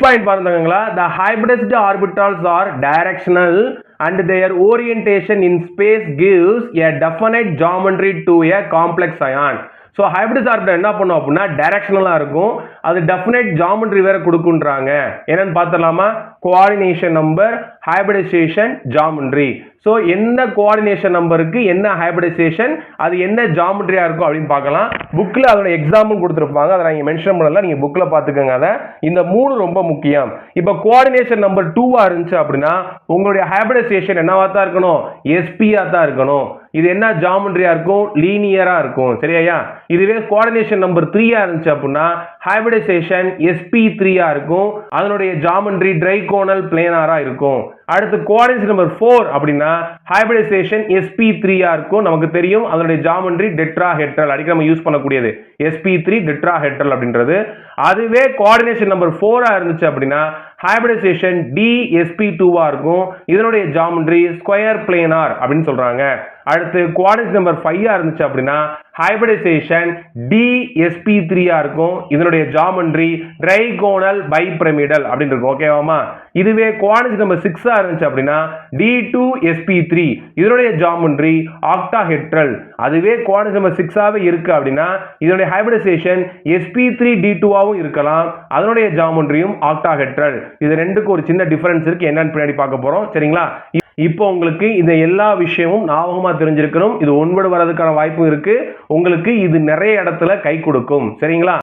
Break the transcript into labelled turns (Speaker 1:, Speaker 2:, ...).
Speaker 1: Point பாருங்களா, the hybridized orbitals are directional and their orientation in space gives a definite geometry to a complex ion. So hybrid orbital என்ன பண்ணும் அப்படின்னா டைரக்ஷனலாக இருக்கும், அது definite geometry வேற கொடுக்குன்றாங்க. என்னன்னு பார்த்துடலாமா? Coordination number, hybridisation, geometry. So என்ன கோஆர்டினேஷன் நம்பருக்கு என்ன ஹைபிரிடைசேஷன், அது என்ன ஜாமெட்ரியா இருக்கும் அப்படின்னு பார்க்கலாம். புக்கில் அதோட எக்ஸாம்பிள் கொடுத்துருப்பாங்க, அதை நான் மென்ஷன் பண்ணல, நீங்கள் புக்கில் பார்த்துக்கோங்க. அதை இந்த 3 ரொம்ப முக்கியம். இப்போ கோஆர்டினேஷன் நம்பர் 2 இருந்துச்சு அப்படின்னா உங்களுடைய ஹைபிரிடைசேஷன் என்னவா தான் இருக்கணும்? எஸ்பியா தான் இருக்கணும். இது என்ன ஜாமெட்ரியா இருக்கும்? லீனியரா இருக்கும். சரியா? இதுவே கோஆர்டினேஷன் நம்பர் 3 இருந்துச்சு அப்படின்னா ஹைபிரிடைசேஷன் sp3 இருக்கும், அதனுடைய ஜாமெட்ரி ட்ரைகோனல் பிளேனாரா இருக்கும். அடுத்து கோஆர்டினேஷன் நம்பர் 4 அப்படின்னா ஹைபிரிடைசேஷன் sp3 இருக்கும். நமக்கு தெரியும் அதனுடைய ஜாமெட்ரி டெட்ராஹெட்ரல், அடிக்கடி நம்ம யூஸ் பண்ணக்கூடியது sp3 டெட்ராஹெட்ரல் அப்படின்றது. அதுவே கோஆர்டினேஷன் நம்பர் 4 இருந்துச்சு அப்படின்னா ஹைபிரிடைசேஷன் dsp2 இருக்கும், இதனுடைய ஜாமெட்ரி ஸ்கொயர் பிளேனார் அப்படின்னு சொல்றாங்க. அடுத்து கோஆர்டினேஷன் நம்பர் 5 இருந்துச்சு அப்படின்னா ஹைபிரிடைசேஷன் dsp3 இருக்கும், இதனுடைய ஜாமெட்ரி ட்ரைகோனல் பைபிரமிடல் அப்படின்னு இருக்கும். ஓகேவாமா? இதுவே கோஆர்டினேஷன் நம்பர் 6 இருந்துச்சு அப்படின்னா d2sp3, இதனுடைய ஜாமெட்ரி ஆக்டாஹெட்ரல். அதுவே கோஆர்டினேஷன் நம்பர் 6 இருக்கு அப்படின்னா இதனுடைய ஹைபிரிடைசேஷன் sp3d2 இருக்கலாம், அதனுடைய ஜாமெட்ரியும் ஆக்டாஹெட்ரல். இது ரெண்டுக்கும் ஒரு சின்ன டிஃபரன்ஸ் இருக்கு, என்னன்னு பின்னாடி பார்க்க போறோம். சரிங்களா? இப்போ உங்களுக்கு இந்த எல்லா விஷயமும் ஞாபகமா தெரிஞ்சிருக்கணும். இது ஒன்பது வரதுக்கான வாய்ப்பு இருக்கு. உங்களுக்கு இது நிறைய இடத்துல கை கொடுக்கும். சரிங்களா?